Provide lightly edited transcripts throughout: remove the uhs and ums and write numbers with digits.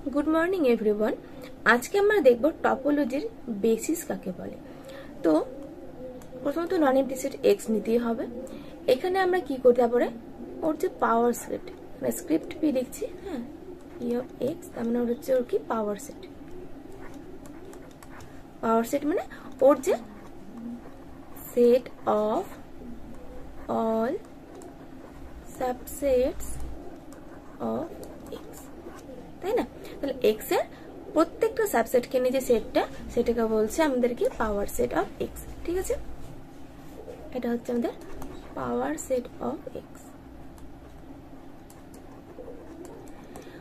Good morning everyone. आज के আমরা দেখব টপোলজির বেসিস কাকে বলে। তো প্রথমত নন এমটি সেট x নিতেই হবে। এখানে আমরা কি করতে পারে, ওর যে পাওয়ার সেট মানে স্ক্রিপ্ট পি লিখছি, হ্যাঁ p অফ x, তার মানে হচ্ছে ওর কি পাওয়ার সেট। পাওয়ার সেট মানে ওর যে set of all subsets of x, তাই না? তাহলে x এর প্রত্যেকটা সাবসেটকে নিয়ে যে সেটটা, সেটাকে বলছে আমাদের কি পাওয়ার সেট অফ x। ঠিক আছে, এটা হচ্ছে আমাদের পাওয়ার সেট অফ x।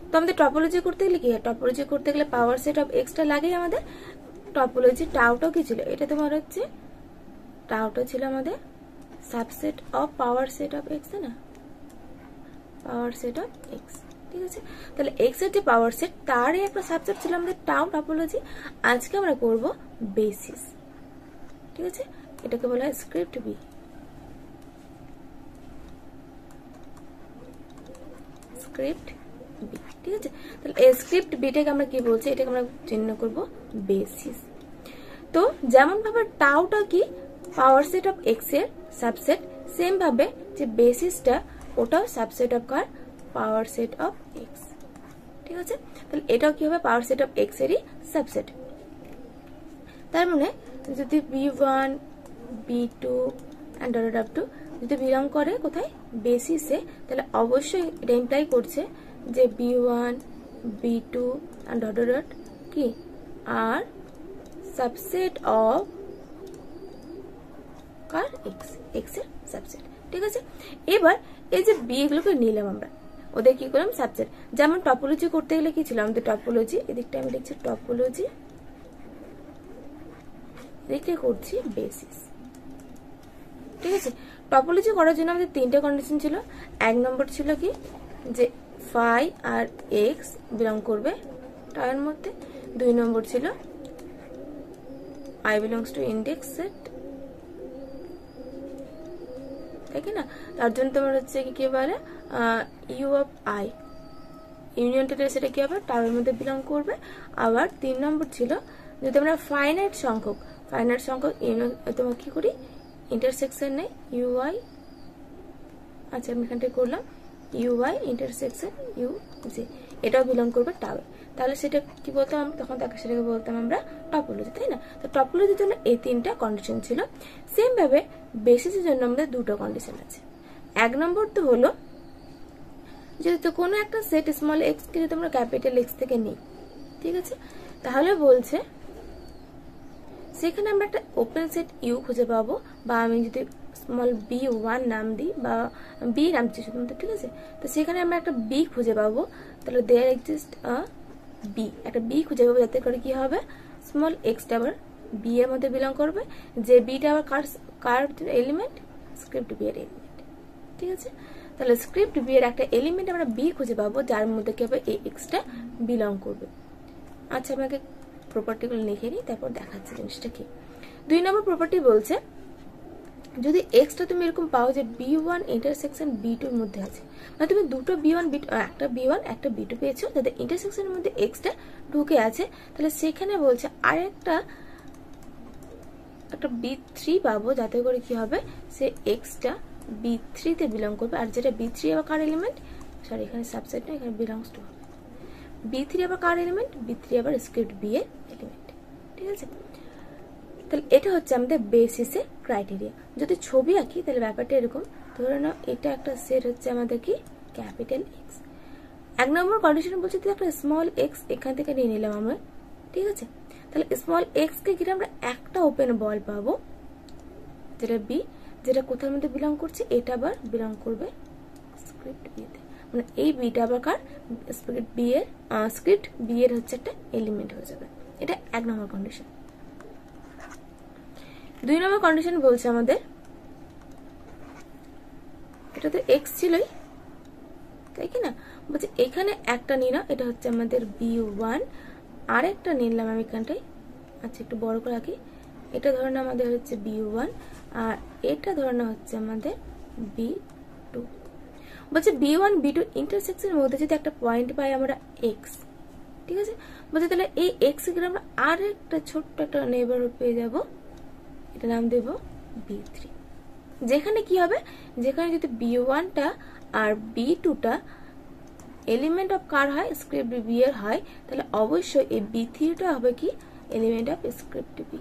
তো আমাদের টপোলজি করতে গেলে কি হয়, টপোলজি করতে গেলে পাওয়ার সেট অফ x টা লাগেই আমাদের। টপোলজি টাউটা কি ছিল, এটা তোমার হচ্ছে টাউটা ছিল আমাদের subset of power set of x, তাই না? পাওয়ার সেট অফ x, ঠিক আছে। তাহলে x এর যে পাওয়ার সেট তারই একটা সাবসেট ছিল আমাদের টাউ টপোলজি। আজকে আমরা করব বেসিস, ঠিক আছে। এটাকে বলা হয় স্ক্রিপ্ট বি। স্ক্রিপ্ট বি, ঠিক আছে। তাহলে এই স্ক্রিপ্ট বিটাকে আমরা কি বলছি, এটাকে আমরা চিহ্ন করব বেসিস। তো যেমন ভাবে টাউটা কি পাওয়ার সেট অফ x এর সাবসেট, সেম ভাবে যে বেসিসটা ওটাও সাবসেট অফ কার পাওয়ার সেট অফ x, ঠিক আছে। তাহলে এটাও কি হবে পাওয়ার সেট অফ x এরই সাবসেট। তার মানে যদি b1 b2 and dot dot to যদি বিলং করে কোথায় বেসিসে, তাহলে অবশ্যই এটা ইমপ্লাই করছে যে b1 b2 and dot dot কি আর সাবসেট অফ কার x, x এর সাবসেট, ঠিক আছে। এবার এই যে বি এগুলোকে নিলাম আমরা, ওদের কি করলাম সাবসেট। যেমন টপোলজি করতে গেলে কি ছিল আমাদের টপোলজি, এদিকটা আমি লিখছি টপোলজি, এদিকে করছি বেসিস, ঠিক আছে। টপোলজি করার জন্য আমাদের তিনটা কন্ডিশন ছিল। এক নম্বর ছিল কি যে ফাই আর এক্স বিলং করবে টাইয়ের মধ্যে। দুই নম্বর ছিল I belongs to index set, তাই কি না? তার জন্য তোমার হচ্ছে কি বলে ইউ অফ আই ইউনিয়ন টেটের সেটা কি হবে টাউয়ের মধ্যে বিলং করবে। আবার তিন নম্বর ছিল যদি আমরা ফাইনাইট সংখ্যক তোমার কি করি ইন্টারসেকশন নেই ইউআই, আচ্ছা আমি এখানটায় করলাম ইউআই ইন্টারসেকশন ইউ জি, এটাও বিলং করবে টাউয়ে। তাহলে সেটা কি বলতাম তখন, তাকে সেটাকে বলতাম আমরা টপোলজি, তাই না? তো টপোলজির জন্য এই তিনটা কন্ডিশন ছিল। সেম ভাবে বেসিসের জন্য আমাদের দুটো কন্ডিশন আছে। এক নম্বর তো হলো যদি তো কোনো একটা সেট স্মল এক্স কে যদি আমরা ক্যাপিটাল এক্স থেকে নিই, ঠিক আছে, তাহলে বলছে সেখানে আমরা একটা ওপেন সেট ইউ খুঁজে পাবো, বা আমি যদি স্মল b1 নাম দিই বা বি নাম দিচ্ছি শুধুমাত্র, ঠিক আছে। তো সেখানে আমরা একটা বি খুঁজে পাবো। তাহলে দেয়ার এক্সিস্ট আ বি, একটা বি খুঁজে পাবো যাতে করে কি হবে স্মল এক্সটা আবার বি এর মধ্যে বিলং করবে, যে বিটা আবার কার এলিমেন্ট স্ক্রিপ্ট বি এর এলিমেন্ট, ঠিক আছে। তাহলে স্ক্রিপ্ট বি এর একটা এলিমেন্ট আমরা বি খুঁজে পাবো যার মধ্যে কি হবে এই এক্সটা বিলং করবে। আচ্ছা আমাকে প্রপার্টিগুলো লিখে নিই, তারপর দেখাচ্ছি জিনিসটা কি। দুই নম্বর প্রপার্টি বলছে যদি এক্সটা তুমি এরকম পাও যে b1 ইন্টারসেকশন b2 এর মধ্যে আছে, মানে তুমি দুটো b1 একটা b1 একটা b2 পেয়েছো যাতে ইন্টারসেকশনের মধ্যে এক্সটা ঢুকে আছে, তাহলে সেখানে বলছে আর একটা b3 পাবো যাতে করে কি হবে সে এক্সটা b3 তে বিলং করবে। আর যেটা b3 আবার কার এলিমেন্ট, সরি এখানে সাবসেট না, এখানে বিলংস টু হবে b3 আবার কার এলিমেন্ট, b3 আবার স্ক্রিপ্ট বি এর এলিমেন্ট, ঠিক আছে। তাহলে এটা হচ্ছে আমাদের বেসিসের ক্রাইটেরিয়া। যদি ছবি আঁকি তাহলে ব্যাপারটা এরকম, ধরে নাও এটা একটা সেট হচ্ছে আমাদের কি ক্যাপিটাল এক্স। এক নম্বর কন্ডিশন বলছে একটা স্মল এক্স এখান থেকে নিয়ে নিলাম আমরা, ঠিক আছে। তাহলে স্মল এক্স কে ঘিরে আমরা একটা ওপেন বল পাবো যেটা বি, যেটা কোথার মধ্যে বিলং করছে, এটা আবার বিলং করবে স্ক্রিপ্ট বি তে, মানে এই বিটা আবার কার স্ক্রিপ্ট বি এর হচ্ছে একটা এলিমেন্ট হয়ে যাবে। এটা এক নম্বর কন্ডিশন। দুই নম্বর কন্ডিশন বলছে আমাদের এটা তো এক্স ছিলই, তাই কি না? বলছে এখানে একটা নিয়ে নাও, এটা হচ্ছে আমাদের b1, আর একটা নিলাম আমি এখানটাই, আচ্ছা একটু বড় করে রাখি, এটা ধরে নাও আমাদের হচ্ছে b1 আর এটা ধরে নাও হচ্ছে আমাদের b2। বলছে b1 b2 ইন্টারসেকশনের মধ্যে যদি একটা পয়েন্ট পাই আমরা x, ঠিক আছে। বলছে তাহলে এই এক্স এর আমরা আর একটা ছোট্ট একটা নেইবারহুড পেয়ে যাব, এটা নাম দেব B3। যেখানে কি হবে, যেখানে যদি B1টা আর B2টা এলিমেন্ট অফ কার হয়, স্ক্রিপ্ট বি এর হয়, তাহলে অবশ্যই এই B3টা হবে কি এলিমেন্ট অফ স্ক্রিপ্ট বি।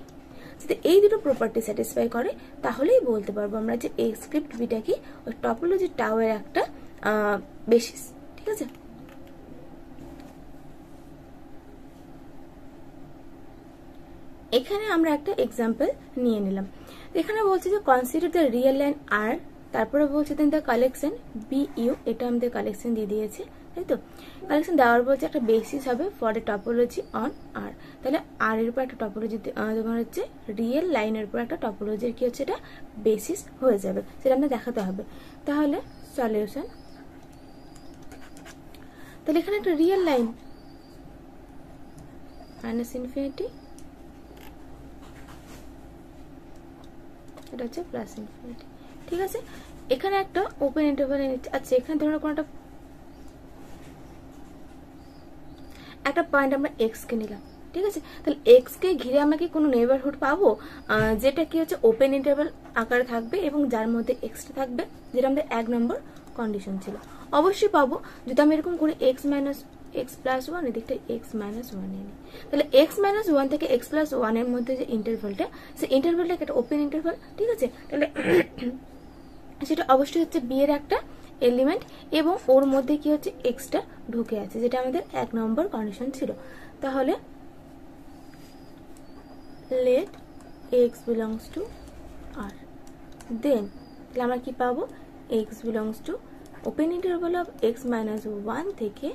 যদি এই দুটো প্রপার্টি স্যাটিসফাই করে তাহলেই বলতে পারবো আমরা যে এই স্ক্রিপ্ট বিটা কি ওই টপোলজি টাওয়ের একটা বেসিস। ঠিক আছে, এখানে আমরা একটা এক্সাম্পল নিয়ে নিলাম। এখানে বলছে যে কনসিডার দ্য রিয়েল লাইন আর, তারপরে বলছে দেন দ্য কালেকশন BU, এটা আমাদের কালেকশন দিয়ে দিয়েছে, তাই তো। কালেকশন দেওয়ার বলছে একটা বেসিস হবে ফর এ টপোলজি অন আর, তাহলে আর এর উপর একটা টপোলজি তোমার হচ্ছে রিয়েল লাইনের উপর একটা টপোলজির কি হচ্ছে এটা বেসিস হয়ে যাবে, সেটা আমাদের দেখাতে হবে। তাহলে সলিউশন, তাহলে এখানে একটা রিয়েল লাইন মাইনাস ইনফিনিটি, এটা হচ্ছে প্লাস ইনফিনিটি। ঠিক আছে, এখানে একটা ওপেন ইন্টারভাল নিচ্ছে। আচ্ছা, এখানে ধরো কোনো একটা পয়েন্ট আমরা এক্স কে নিলাম। ঠিক আছে, তাহলে এক্স কে ঘিরে আমরা কি কোনো নেইবারহুড পাবো যেটা কি হচ্ছে ওপেন ইন্টারভাল আকারে থাকবে এবং যার মধ্যে এক্সটা থাকবে, যেটা আমাদের 1 নম্বর কন্ডিশন ছিল। অবশ্যই পাবো যদি আমি এরকম করে x minus x plus one এদিকটা এক্স মাইনাস ওয়ান নিই, তাহলে এক্স মাইনাস ওয়ান থেকে এক্স প্লাস ওয়ানের মধ্যে যে ইন্টারভালটা, সেই ইন্টারভালটা একটা ওপেন ইন্টারভাল। ঠিক আছে, তাহলে সেটা অবশ্যই হচ্ছে বি এর একটা এলিমেন্ট এবং ওর মধ্যে কি হচ্ছে এক্সটা ঢুকে আছে, যেটা আমাদের 1 নম্বর কন্ডিশন ছিল। তাহলে let x belongs to r, then তাহলে আমরা কি পাবো, x belongs to open interval of x minus 1 থেকে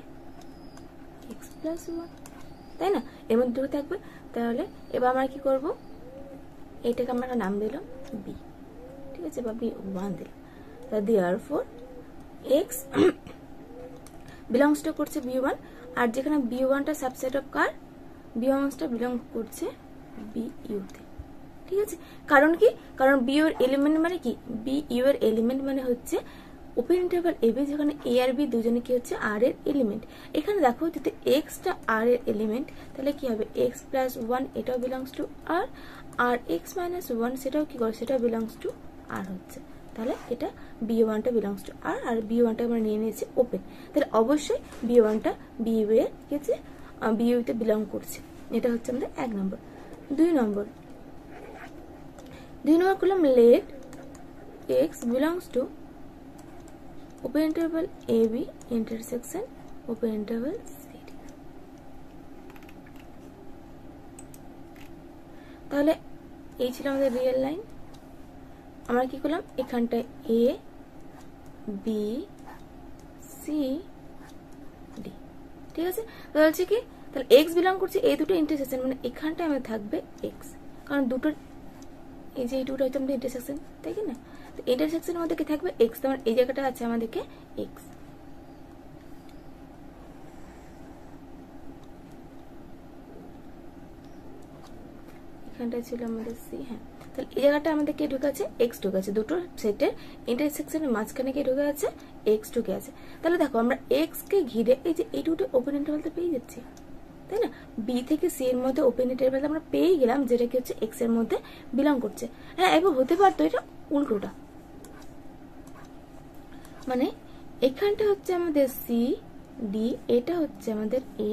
x plus 1, তাই না, এর মধ্যে ঢুকে থাকবে। তাহলে এবার আমরা কি করব, এটাকে আমরা একটা নাম দিলাম b। ঠিক আছে, বা b1 দিলাম। তা therefore x belongs to করছে b1, আর যেখানে b1টা সাবসেট অফ কার, b1টা বিলং করছে BU তে। ঠিক আছে, কারণ কি, কারণ BU এর এলিমেন্ট মানে কি, BU এর এলিমেন্ট মানে হচ্ছে ওপেন ইন্টারভাল AB, যেখানে A আর B দুজনে কি হচ্ছে R এর এলিমেন্ট। এখানে দেখো যদি x টা R এর এলিমেন্ট, তাহলে কি হবে x প্লাস 1 এটাও বিলংস টু R, আর x মাইনাস 1 সেটাও কি করে, সেটা বিলংস টু R হচ্ছে। তাহলে এটা B1টা বিলংস টু R, আর B1টা আমরা নিয়ে নিয়েছি ওপেন, তাহলে অবশ্যই B1টা BU এর কি হচ্ছে BU তে বিলং করছে। এটা হচ্ছে আমাদের 1 নম্বর। 2 নম্বর করলাম let x belongs to open interval AB intersection open interval CD। তাহলে এই ছিল আমাদের রিয়েল লাইন। আমরা কি করলাম, এখানটায় A B C D। ঠিক আছে, তাহলে হচ্ছে কি, তাহলে x বিলং করছে এই দুটো ইন্টারসেকশন, মানে এখানটায় আমাদের থাকবে x, কারণ দুটো এই যে এই দুটো হচ্ছে আমাদের ইন্টারসেকশন, তাই কি না, তো ইন্টারসেকশনের মধ্যে কি থাকবে x, তোমার এই জায়গাটা আছে আমাদেরকে x। এখানটা ছিল আমাদের c, হ্যাঁ, তাহলে এই জায়গাটা আমাদের কে ঢুকে আছে, x ঢুকে আছে, দুটো সেটের ইন্টারসেকশনের মাঝখানে কে ঢুকে আছে, x ঢুকে আছে। তাহলে দেখো আমরা x কে ঘিরে এই যে এই দুটো ওপেন ইন্টারভালটা পেয়ে যাচ্ছি, তাই না, B থেকে C এর মধ্যে ওপেন ইন্টারভাল আমরা পেয়ে গেলাম, যেটা কি হচ্ছে x এর মধ্যে বিলং করছে। হ্যাঁ, এবার হতে পারতো এটা উল্টোটা, মানে এখানটা হচ্ছে আমাদের C D, এটা হচ্ছে আমাদের A,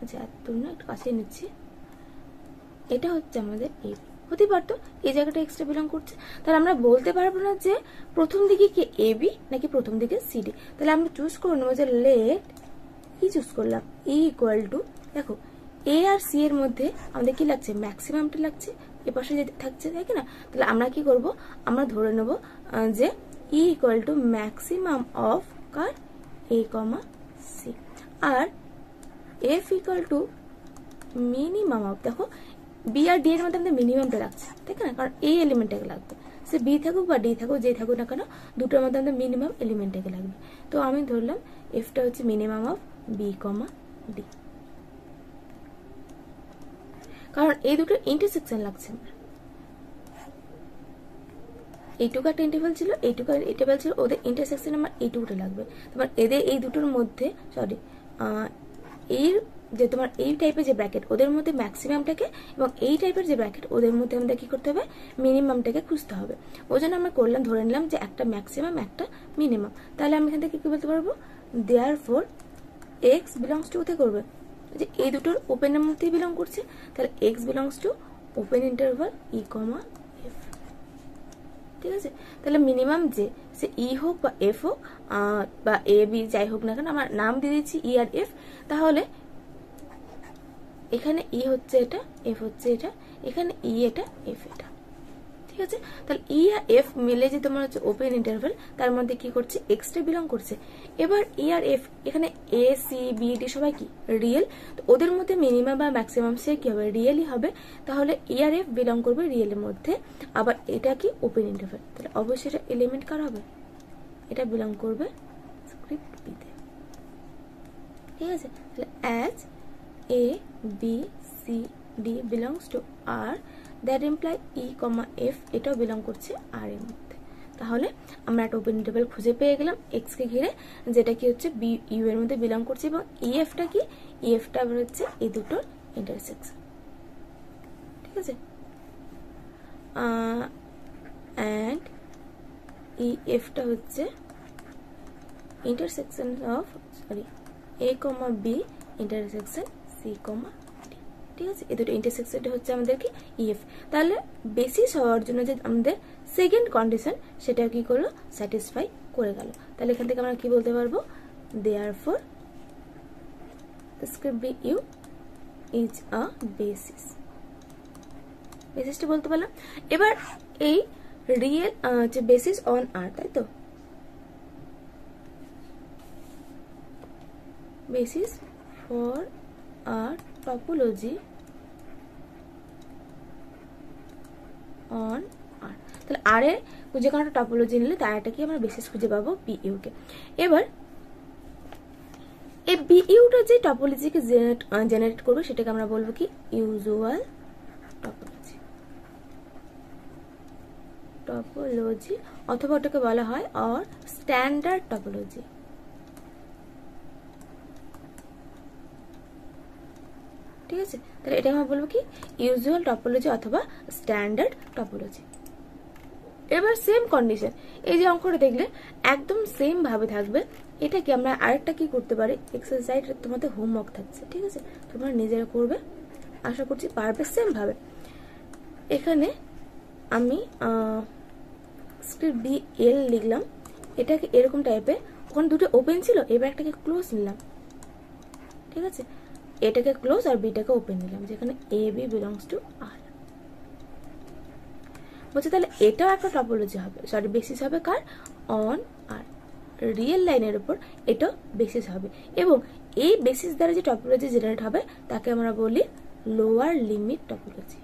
আচ্ছা এত না একটু কাছে নিচ্ছি, এটা হচ্ছে আমাদের A। হতে পারতো এই জায়গাটা এক্সট্রা বিলং করছে, তাহলে আমরা বলতে পারবো না যে প্রথম দিকে কি AB নাকি প্রথম দিকে CD। তাহলে আমরা চুজ করে নেবো যে লেট কি চুজ করলাম, E ইকুয়াল টু, দেখো A আর C এর মধ্যে আমাদের কি লাগছে, ম্যাক্সিমামটা লাগছে, এ পাশে যেতে থাকছে, তাই কি না। তাহলে আমরা কি করব, আমরা ধরে নেব যে E equal to maximum of কার A, C, আর F equal to minimum of, দেখো B আর D এর মধ্যে আমাদের মিনিমামটা লাগছে, তাই না, কারণ এই এলিমেন্টটাকে লাগবে, সে B থাকুক বা D থাকুক, যে থাকুক না কেন, দুটোর মধ্যে আমাদের মিনিমাম এলিমেন্টটাকে লাগবে। তো আমি ধরলাম Fটা হচ্ছে মিনিমাম অফ B, D, কারণ এই দুটো ইন্টারসেকশন লাগছে। এইটুকু একটা ইন্টারভ্যাল ছিল, এইটুকু ইন্টারভ্যাল ছিল, ওদের ইন্টারসেকশন আমার এইটুকুটা লাগবে। তোমার এদের এই দুটোর মধ্যে, সরি, এর যে তোমার এই টাইপের যে ব্র্যাকেট ওদের মধ্যে ম্যাক্সিমামটাকে এবং এই টাইপের যে ব্র্যাকেট ওদের মধ্যে আমাদের কি করতে হবে, মিনিমামটাকে খুঁজতে হবে। ওই জন্য আমরা করলাম, ধরে নিলাম যে একটা ম্যাক্সিমাম একটা মিনিমাম। তাহলে আমি এখান থেকে কি বলতে পারবো, দেয়ারফর এক্স বিলংস টু কোথায় করবে, যে এই দুটোর ওপেনের মধ্যেই বিলং করছে, তাহলে x belongs to open interval E comma F. ঠিক আছে, তাহলে মিনিমাম যে সে ই হোক বা এফ হোক বা এ বি যাই হোক না কেন, আমার নাম দিয়ে দিচ্ছি ই আর এফ। তাহলে এখানে ই হচ্ছে এটা, এফ হচ্ছে এটা, এখানে ই এটা, এফ এটা। ঠিক আছে, তাহলে ই আর এফ মিলে যে তোমার হচ্ছে ওপেন ইন্টারভাল, তার মধ্যে কি করছে, এক্সটা বিলং করছে। এবার ই আর এফ এখানে এ সি বি ডি সবাই কি রিয়েল, তো ওদের মধ্যে মিনিমাম বা ম্যাক্সিমাম সে কি হবে, রিয়েলই হবে। তাহলে ই আর এফ বিলং করবে রিয়েলের মধ্যে, আবার এটা কি ওপেন ইন্টারভাল, তাহলে অবশ্যই এটা এলিমেন্ট কার হবে, এটা বিলং করবে স্ক্রিপ্ট বিতে। ঠিক আছে, তাহলে as A, B, C, D belongs to R, that imply E, F এটাও বিলং করছে R এর মধ্যে। তাহলে আমরা একটা ওপেন ইন্টারভাল খুঁজে পেয়ে গেলাম এক্স কে ঘিরে, যেটা কি হচ্ছে বি ইউ এর মধ্যে বিলং করছে, এবং ই এফটা কি, ই এফটা আবার হচ্ছে এই দুটোর ইন্টারসেকশন। ঠিক আছে, অ্যান্ড ই এফটা হচ্ছে intersection of A comma B intersection C comma D. ঠিক আছে, এই দুটো ইন্টারসেকশনটা হচ্ছে আমাদের কি ইএফ। তাহলে বেসিস হওয়ার জন্য যে আমাদের সেকেন্ড কন্ডিশন সেটা কি করলো, স্যাটিসফাই করে গেল। তাহলে এখান থেকে আমরা কি বলতে পারবো, therefore script B U is a basis. বেসিসটা বলতে পারলাম। এবার এই রিয়েল যে বেসিস অন আর, তাই তো, basis for a topology on R, তাহলে R এর যে কোনো একটা টপোলজি নিলে তার একটা কি আমরা বেসিস খুঁজে পাবো BU কে। এবার এই BU-টা যে টপোলজিকে জেনারেট করবে সেটাকে আমরা বলবো কি ইউজুয়াল টপোলজি, অথবা ওটাকে বলা হয় অর স্ট্যান্ডার্ড টপোলজি। ঠিক আছে, তাহলে এটা আমরা বলবো কি ইউজুয়াল টপোলজি অথবা স্ট্যান্ডার্ড টপোলজি। এবার সেম কন্ডিশন, এই যে অঙ্কটা দেখলে একদম সেম ভাবে থাকবে। এটা কি আমরা আরেকটা কি করতে পারি, এক্সারসাইজ তোমাদের হোমওয়ার্ক থাকছে, ঠিক আছে, তোমরা নিজেরা করবে, আশা করছি পারবে সেম ভাবে। এখানে আমি স্ক্রিপ্ট বি এল লিখলাম, এটাকে এরকম টাইপের, ওখানে দুটো ওপেন ছিল, এবার একটাকে ক্লোজ নিলাম। ঠিক আছে, এটাকে ক্লোজ আর বিটাকে ওপেন নিলাম, যেখানে এ বি বিলংস টু আর। বলছে তাহলে এটাও একটা টপোলজি হবে, সরি বেসিস হবে কার, অন আর রিয়েল লাইনের উপর এটাও বেসিস হবে। এবং এই বেসিস দ্বারা যে টপোলজি জেনারেট হবে তাকে আমরা বলি লোয়ার লিমিট টপোলজি।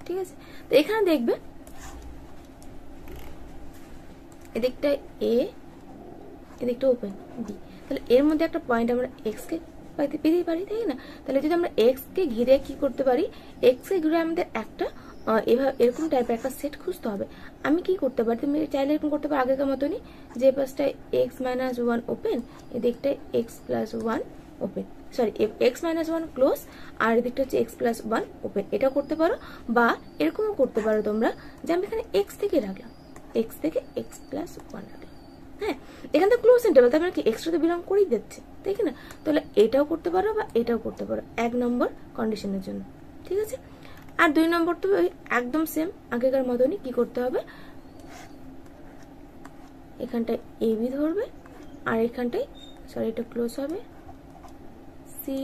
ঠিক আছে, তো এখানে দেখবে এদিকটা এ, এদিকটা ওপেন বি, তাহলে এর মধ্যে একটা পয়েন্ট আমরা এক্স কে পেতেই পারি, তাই না। তাহলে যদি আমরা এক্স কে ঘিরে কি করতে পারি, এক্স কে ঘিরে আমাদের একটা এভাবে এরকম টাইপের একটা সেট খুঁজতে হবে। আমি কি করতে পারি, তুমি চাইলে এরকম করতে পারো আগেকার মতনই, যে পাশটায় এক্স মাইনাস ওয়ান ওপেন, এদিকটায় x plus one open, sorry x minus one close, আর এদিকটা হচ্ছে এক্স প্লাস ওয়ান ওপেন, এটা করতে পারো। বা এরকমও করতে পারো তোমরা, যে আমি এখানে এক্স থেকে রাখলাম, এক্স থেকে এক্স প্লাস ওয়ান রাখলাম। হ্যাঁ, এখান থেকে ক্লোজ ইন্টারভাল, তার মানে কি এক্সট্রা তো বিলং করেই যাচ্ছে, তাই না। তাহলে এটাও করতে পারো বা এটাও করতে পারো এক নম্বর কন্ডিশনের জন্য। ঠিক আছে, আর দুই নম্বর তো একদম সেম আগেকার মতনই, কি করতে হবে, এখানটায় এ বি ধরবে, আর এখানটায় সরি এটা ক্লোজ হবে, সি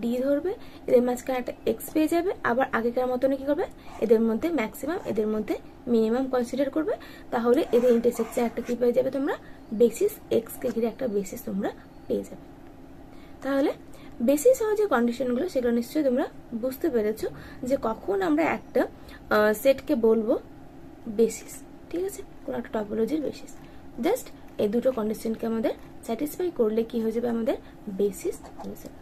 ডি ধরবে, এদের মাঝখানে একটা এক্স পেয়ে যাবে। আবার আগেকার মতনই কি করবে, এদের মধ্যে ম্যাক্সিমাম এদের মধ্যে মিনিমাম কনসিডার করবে। তাহলে এদের ইন্টারসেকশন একটা কি পেয়ে যাবে তোমরা, বেসিস এক্স কে ঘিরে একটা বেসিস তোমরা পেয়ে যাবে। তাহলে বেসিস হওয়া যে কন্ডিশনগুলো সেগুলো নিশ্চয়ই তোমরা বুঝতে পেরেছো, যে কখন আমরা একটা সেটকে বলবো বেসিস। ঠিক আছে, কোনো একটা টপোলজির বেসিস, জাস্ট এই দুটো কন্ডিশনকে আমাদের স্যাটিসফাই করলে কি হয়ে যাবে, আমাদের বেসিস হয়ে যাবে।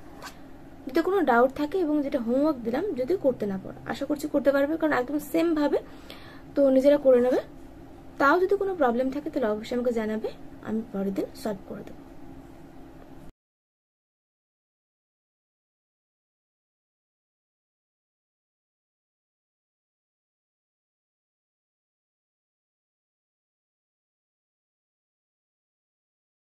যদি কোনো ডাউট থাকে, এবং যেটা হোমওয়ার্ক দিলাম যদি করতে না পারো, আশা করছি করতে পারবে, কারণ একদম সেম ভাবে তো নিজেরা করে নেবে। তাও যদি কোনো প্রবলেম থাকে তাহলে অবশ্যই আমাকে জানাবে, আমি পরের দিন সলভ করে দেবো।